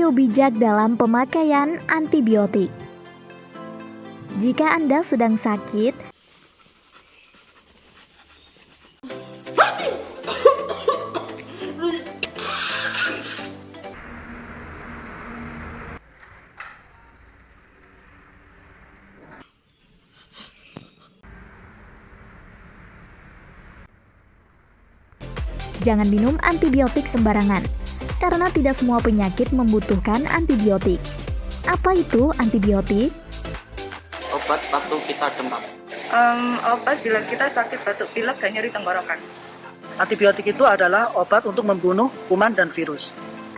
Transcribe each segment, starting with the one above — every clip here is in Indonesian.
Perlu bijak dalam pemakaian antibiotik. Jika Anda sedang sakit, jangan minum antibiotik sembarangan, karena tidak semua penyakit membutuhkan antibiotik. Apa itu antibiotik? Obat waktu kita demam. Obat bila kita sakit batuk pilek dan nyeri tenggorokan. Antibiotik itu adalah obat untuk membunuh kuman dan virus.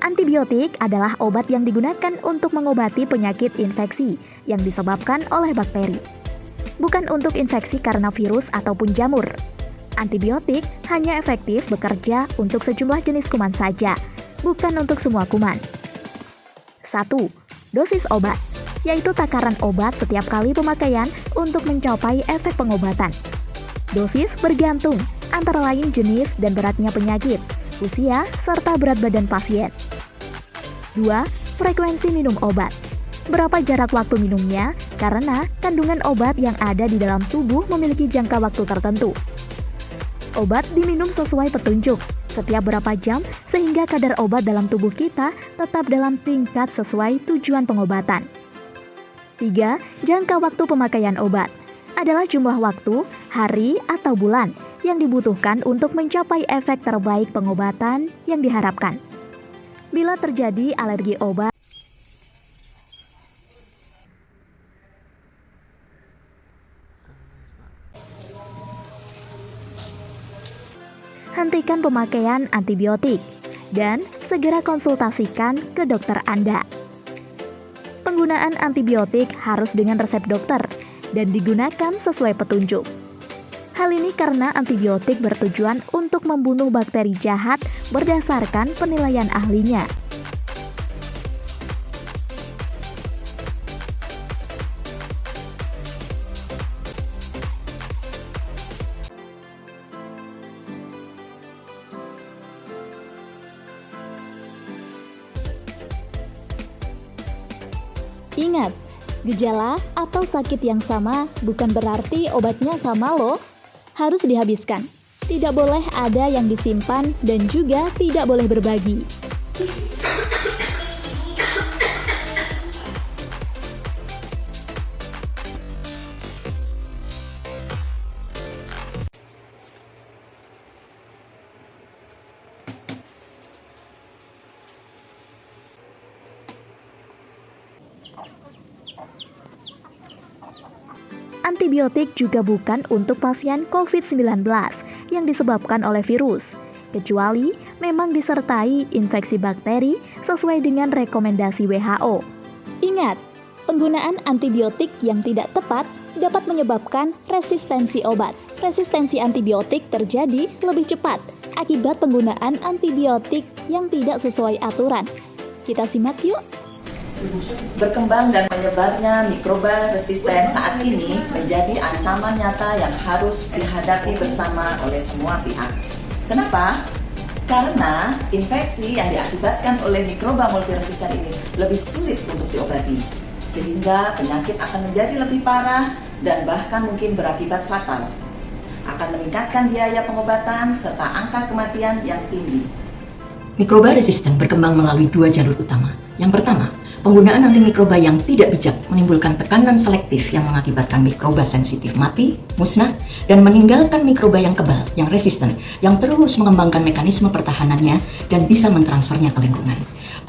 Antibiotik adalah obat yang digunakan untuk mengobati penyakit infeksi yang disebabkan oleh bakteri. Bukan untuk infeksi karena virus ataupun jamur. Antibiotik hanya efektif bekerja untuk sejumlah jenis kuman saja, bukan untuk semua kuman. 1. Dosis obat, yaitu takaran obat setiap kali pemakaian untuk mencapai efek pengobatan. Dosis bergantung antara lain jenis dan beratnya penyakit, usia, serta berat badan pasien. 2. Frekuensi minum obat. Berapa jarak waktu minumnya, karena kandungan obat yang ada di dalam tubuh memiliki jangka waktu tertentu. Obat diminum sesuai petunjuk, setiap berapa jam, sehingga kadar obat dalam tubuh kita tetap dalam tingkat sesuai tujuan pengobatan. 3. Jangka waktu pemakaian obat adalah jumlah waktu, hari, atau bulan yang dibutuhkan untuk mencapai efek terbaik pengobatan yang diharapkan. Bila terjadi alergi obat, hentikan pemakaian antibiotik dan segera konsultasikan ke dokter Anda. Penggunaan antibiotik harus dengan resep dokter dan digunakan sesuai petunjuk. Hal ini karena antibiotik bertujuan untuk membunuh bakteri jahat berdasarkan penilaian ahlinya. Ingat, gejala atau sakit yang sama bukan berarti obatnya sama loh. Harus dihabiskan. Tidak boleh ada yang disimpan dan juga tidak boleh berbagi. Antibiotik juga bukan untuk pasien COVID-19 yang disebabkan oleh virus, kecuali memang disertai infeksi bakteri sesuai dengan rekomendasi WHO. Ingat, penggunaan antibiotik yang tidak tepat dapat menyebabkan resistensi obat. Resistensi antibiotik terjadi lebih cepat akibat penggunaan antibiotik yang tidak sesuai aturan. Kita simak yuk. Berkembang dan menyebarnya mikroba resisten saat ini menjadi ancaman nyata yang harus dihadapi bersama oleh semua pihak. Kenapa? Karena infeksi yang diakibatkan oleh mikroba multiresisten ini lebih sulit untuk diobati, sehingga penyakit akan menjadi lebih parah dan bahkan mungkin berakibat fatal. Akan meningkatkan biaya pengobatan serta angka kematian yang tinggi. Mikroba resisten berkembang melalui dua jalur utama. Yang pertama, penggunaan antimikroba yang tidak bijak menimbulkan tekanan selektif yang mengakibatkan mikroba sensitif mati, musnah, dan meninggalkan mikroba yang kebal, yang resisten, yang terus mengembangkan mekanisme pertahanannya dan bisa mentransfernya ke lingkungan.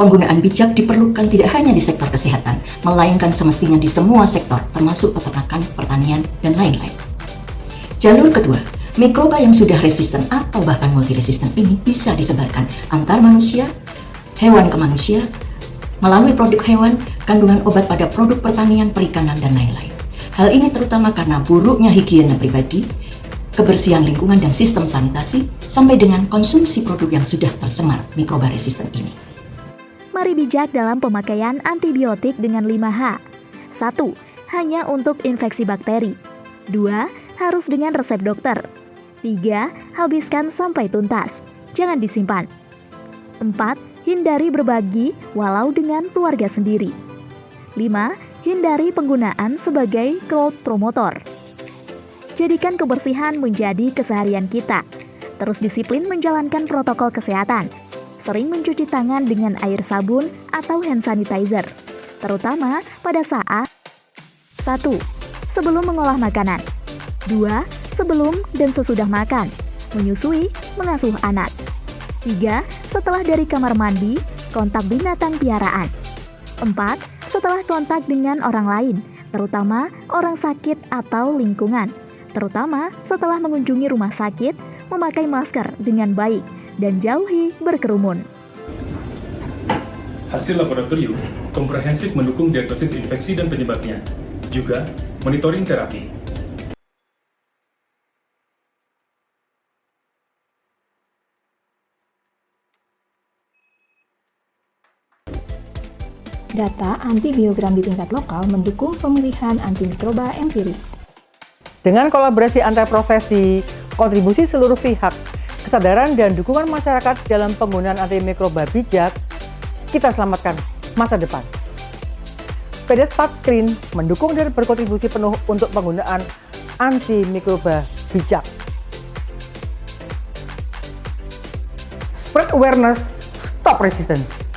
Penggunaan bijak diperlukan tidak hanya di sektor kesehatan, melainkan semestinya di semua sektor, termasuk peternakan, pertanian, dan lain-lain. Jalur kedua, mikroba yang sudah resisten atau bahkan multiresisten ini bisa disebarkan antar manusia, hewan ke manusia, melalui produk hewan, kandungan obat pada produk pertanian, perikanan, dan lain-lain. Hal ini terutama karena buruknya higiene pribadi, kebersihan lingkungan dan sistem sanitasi, sampai dengan konsumsi produk yang sudah tercemar mikroba resisten ini. Mari bijak dalam pemakaian antibiotik dengan 5H. 1. Hanya untuk infeksi bakteri. 2. Harus dengan resep dokter. 3. Habiskan sampai tuntas. Jangan disimpan. 4. Hindari berbagi walau dengan keluarga sendiri. 5. Hindari penggunaan sebagai crowd promotor. Jadikan kebersihan menjadi keseharian kita. Terus disiplin menjalankan protokol kesehatan. Sering mencuci tangan dengan air sabun atau hand sanitizer, terutama pada saat 1. Sebelum mengolah makanan. 2. Sebelum dan sesudah makan, menyusui, mengasuh anak. 3. Setelah dari kamar mandi, kontak binatang piaraan. 4. Setelah kontak dengan orang lain, terutama orang sakit atau lingkungan. Terutama setelah mengunjungi rumah sakit, memakai masker dengan baik dan jauhi berkerumun. Hasil laboratorium komprehensif mendukung diagnosis infeksi dan penyebabnya, juga monitoring terapi. Data antibiogram di tingkat lokal mendukung pemilihan antimikroba empirik. Dengan kolaborasi antar profesi, kontribusi seluruh pihak, kesadaran dan dukungan masyarakat dalam penggunaan antimikroba bijak, kita selamatkan masa depan. PDS Patclean mendukung dan berkontribusi penuh untuk penggunaan antimikroba bijak. Spread awareness, stop resistance.